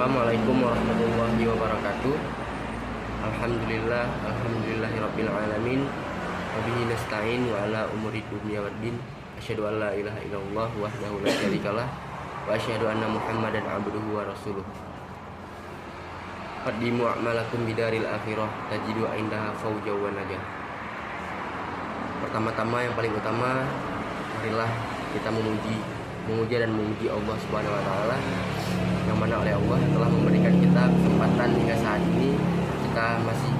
Assalamualaikum warahmatullahi wabarakatuh. Alhamdulillahirabbil alamin. Wabihi nasta'in wa ala umuri dunya waddin. Asyhadu an la ilaha illallah wahdahu la syarikalah wa asyhadu anna Muhammadan abduhu wa rasuluh. Qaddimu a'malakum bidaril akhirah tajidu indaha fawja wa najah. Pertama-tama yang paling utama, marilah kita memuji dan memuji Allah Subhanahu wa taala, yang mana oleh Allah telah memberikan kita kesempatan hingga saat ini kita masih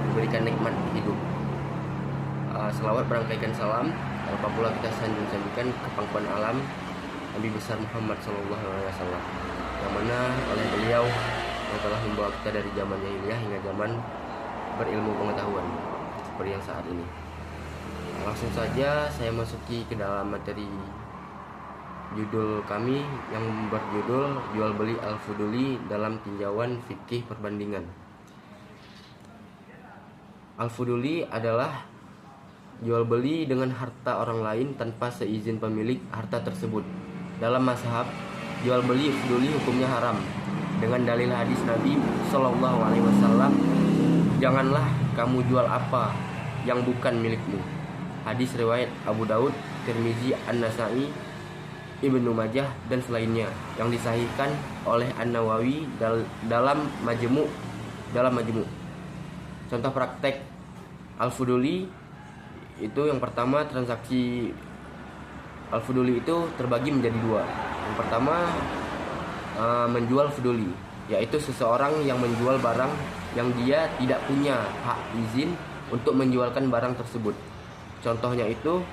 diberikan nikmat hidup. Selawat berangkaikan salam apabila kita sanjung-sanjungkan ke pangkuan alam Nabi besar Muhammad SAW, yang mana oleh beliau yang telah membawa kita dari zaman jahiliyah hingga zaman berilmu pengetahuan seperti yang saat ini. Langsung saja saya masuki ke dalam materi judul kami yang berjudul Jual Beli Al-Fuduli dalam Tinjauan Fikih Perbandingan. Al-Fuduli adalah jual beli dengan harta orang lain tanpa seizin pemilik harta tersebut. Dalam mazhab, jual beli fuduli hukumnya haram dengan dalil hadis Nabi Shallallahu Alaihi Wasallam, janganlah kamu jual apa yang bukan milikmu. Hadis riwayat Abu Daud, Tirmizi, An-Nasai, Ibnu Majah dan selainnya, yang disahihkan oleh An-Nawawi dalam Majmu'. Contoh praktek Al-Fuduli itu, yang pertama, transaksi Al-Fuduli itu terbagi menjadi dua. Yang pertama, menjual fuduli, yaitu seseorang yang menjual barang yang dia tidak punya hak izin untuk menjualkan barang tersebut. Contohnya itu,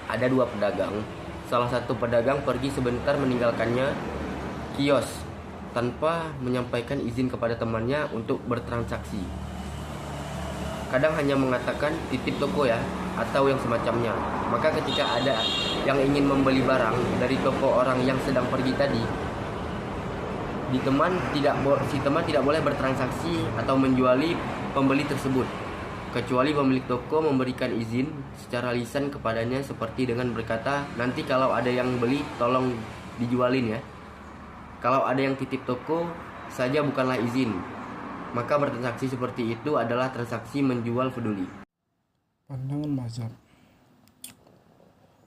ada dua pedagang. Salah satu pedagang pergi sebentar meninggalkannya kios tanpa menyampaikan izin kepada temannya untuk bertransaksi. Kadang hanya mengatakan titip toko ya, atau yang semacamnya. Maka ketika ada yang ingin membeli barang dari toko orang yang sedang pergi tadi, si teman tidak boleh bertransaksi atau menjuali pembeli tersebut, kecuali pemilik toko memberikan izin secara lisan kepadanya, seperti dengan berkata, nanti kalau ada yang beli tolong dijualin ya. Kalau ada yang titip toko saja bukanlah izin, maka bertransaksi seperti itu adalah transaksi menjual fuduli. Pandangan mazhab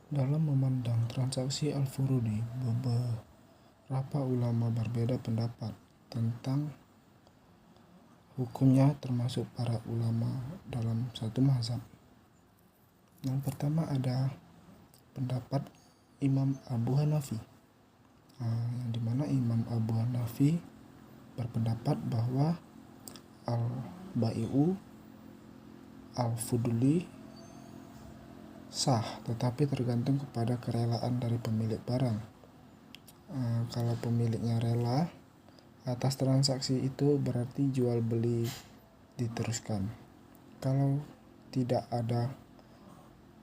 dalam memandang transaksi al-fuduli, beberapa ulama berbeda pendapat tentang hukumnya, termasuk para ulama dalam satu mazhab. Yang pertama ada pendapat Imam Abu Hanafi, yang dimana Imam Abu Hanafi berpendapat bahwa al-bai'u al-fuduli sah, tetapi tergantung kepada kerelaan dari pemilik barang. Kalau pemiliknya rela atas transaksi itu, berarti jual beli diteruskan. Kalau tidak ada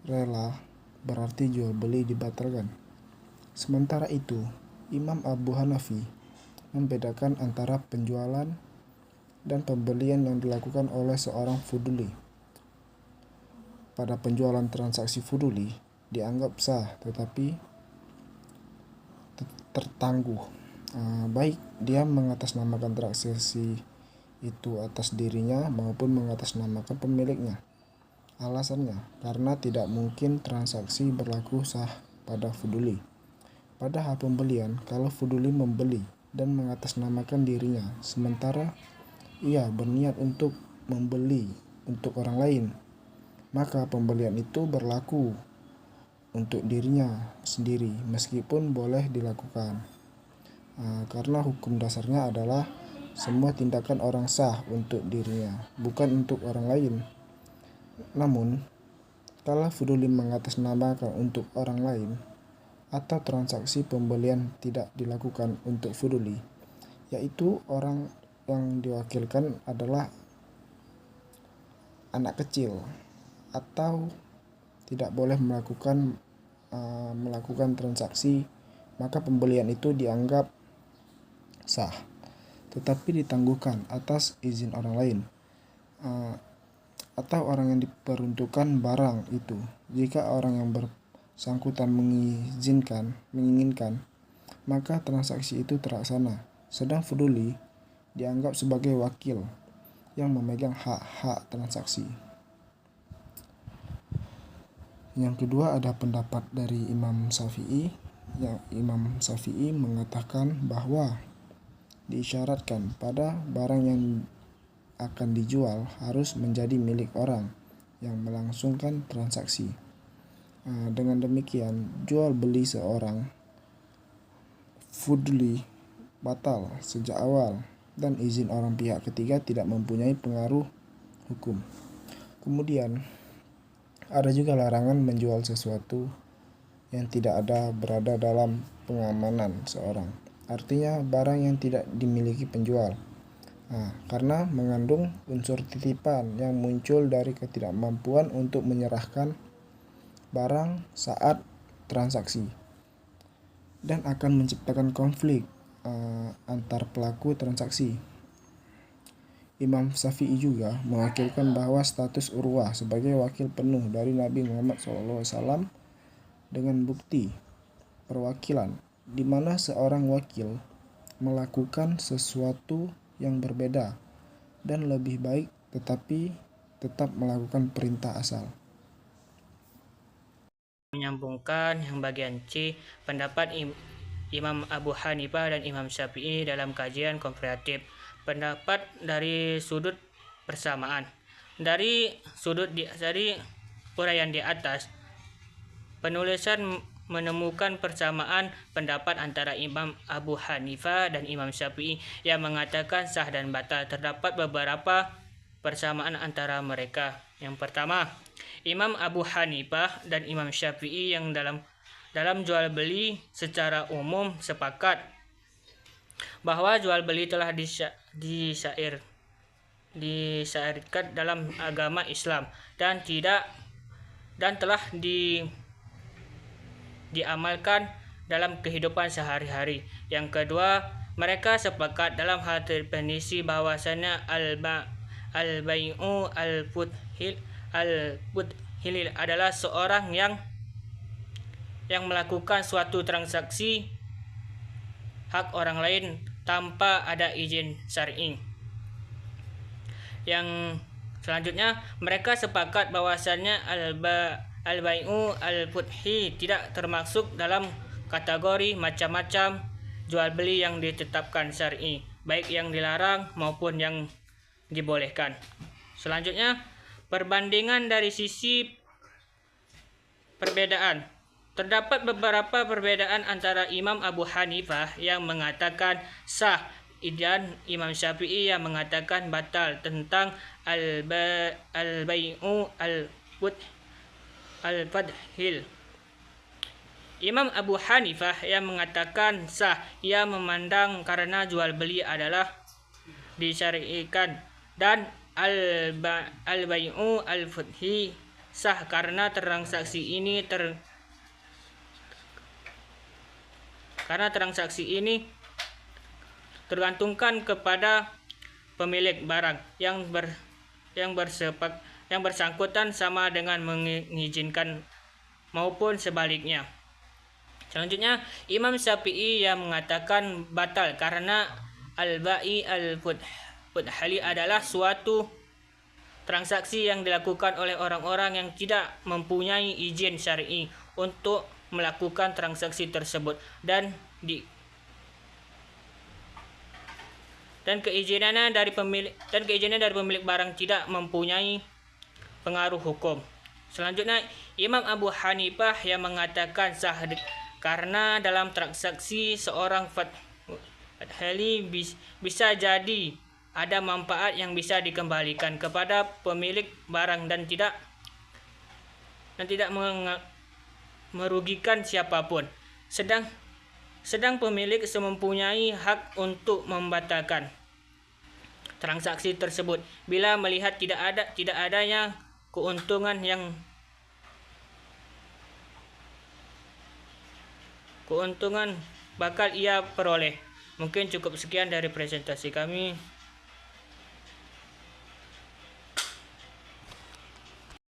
rela, berarti jual beli dibatalkan. Sementara itu, Imam Abu Hanafi membedakan antara penjualan dan pembelian yang dilakukan oleh seorang fuduli. Pada penjualan, transaksi fuduli dianggap sah tetapi tertangguh, baik dia mengatasnamakan transaksi itu atas dirinya maupun mengatasnamakan pemiliknya. Alasannya karena tidak mungkin transaksi berlaku sah pada fuduli. Pada hal pembelian, kalau fuduli membeli dan mengatasnamakan dirinya, sementara ia berniat untuk membeli untuk orang lain, maka pembelian itu berlaku untuk dirinya sendiri meskipun boleh dilakukan. Karena hukum dasarnya adalah semua tindakan orang sah untuk dirinya, bukan untuk orang lain. Namun, kalau fuduli mengatasnamakan untuk orang lain atau transaksi pembelian tidak dilakukan untuk fuduli, yaitu orang yang diwakilkan adalah anak kecil atau tidak boleh melakukan transaksi, maka pembelian itu dianggap sah, tetapi ditangguhkan atas izin orang lain atau orang yang diperuntukkan barang itu. Jika orang yang bersangkutan menginginkan, maka transaksi itu terlaksana. Sedang fuduli dianggap sebagai wakil yang memegang hak-hak transaksi. Yang kedua ada pendapat dari Imam Syafi'i. Imam Syafi'i mengatakan bahwa diisyaratkan pada barang yang akan dijual harus menjadi milik orang yang melangsungkan transaksi. Dengan demikian, jual beli seorang fuduli batal sejak awal dan izin orang pihak ketiga tidak mempunyai pengaruh hukum. Kemudian ada juga larangan menjual sesuatu yang tidak berada dalam pengamanan seorang. Artinya barang yang tidak dimiliki penjual. Karena mengandung unsur titipan yang muncul dari ketidakmampuan untuk menyerahkan barang saat transaksi dan akan menciptakan konflik antar pelaku transaksi. Imam Syafi'i juga mewakilkan bahwa status Urwah sebagai wakil penuh dari Nabi Muhammad SAW dengan bukti perwakilan di mana seorang wakil melakukan sesuatu yang berbeda dan lebih baik tetapi tetap melakukan perintah asal. Menyambungkan yang bagian C, pendapat Imam Abu Hanifah dan Imam Syafi'i dalam kajian komparatif. Pendapat dari sudut persamaan. Dari uraian di atas, penulisan menemukan persamaan pendapat antara Imam Abu Hanifah dan Imam Syafi'i yang mengatakan sah dan batal. Terdapat beberapa persamaan antara mereka. Yang pertama, Imam Abu Hanifah dan Imam Syafi'i yang dalam jual beli secara umum sepakat bahwa jual beli telah disyariatkan dalam agama Islam dan telah diamalkan dalam kehidupan sehari-hari. Yang kedua, mereka sepakat dalam hal definisi bahwasanya al-bai'u al-fudhil adalah seorang yang melakukan suatu transaksi hak orang lain tanpa ada izin syar'i. Yang selanjutnya, mereka sepakat bahwasannya al-bai'u al-fudhi tidak termasuk dalam kategori macam-macam jual beli yang ditetapkan syar'i, baik yang dilarang maupun yang dibolehkan. Selanjutnya, perbandingan dari sisi perbedaan. Terdapat beberapa perbedaan antara Imam Abu Hanifah yang mengatakan sah dan Imam Syafi'i yang mengatakan batal tentang al-bai'u al-fadhil. Imam Abu Hanifah yang mengatakan sah, ia memandang karena jual beli adalah disyariatkan, dan al-bai'u al-fudhi sah karena transaksi ini tergantungkan kepada pemilik barang yang bersangkutan sama dengan mengizinkan maupun sebaliknya. Selanjutnya, Imam Syafi'i yang mengatakan batal karena al-bai al-fudhali adalah suatu transaksi yang dilakukan oleh orang-orang yang tidak mempunyai izin syar'i untuk melakukan transaksi tersebut dan keizinan dari pemilik barang tidak mempunyai pengaruh hukum. Selanjutnya, Imam Abu Hanifah yang mengatakan sah karena dalam transaksi seorang fadhali bisa jadi ada manfaat yang bisa dikembalikan kepada pemilik barang dan tidak merugikan siapapun. Sedang pemilik mempunyai hak untuk membatalkan transaksi tersebut bila melihat tidak adanya keuntungan bakal ia peroleh. Mungkin cukup sekian dari presentasi kami.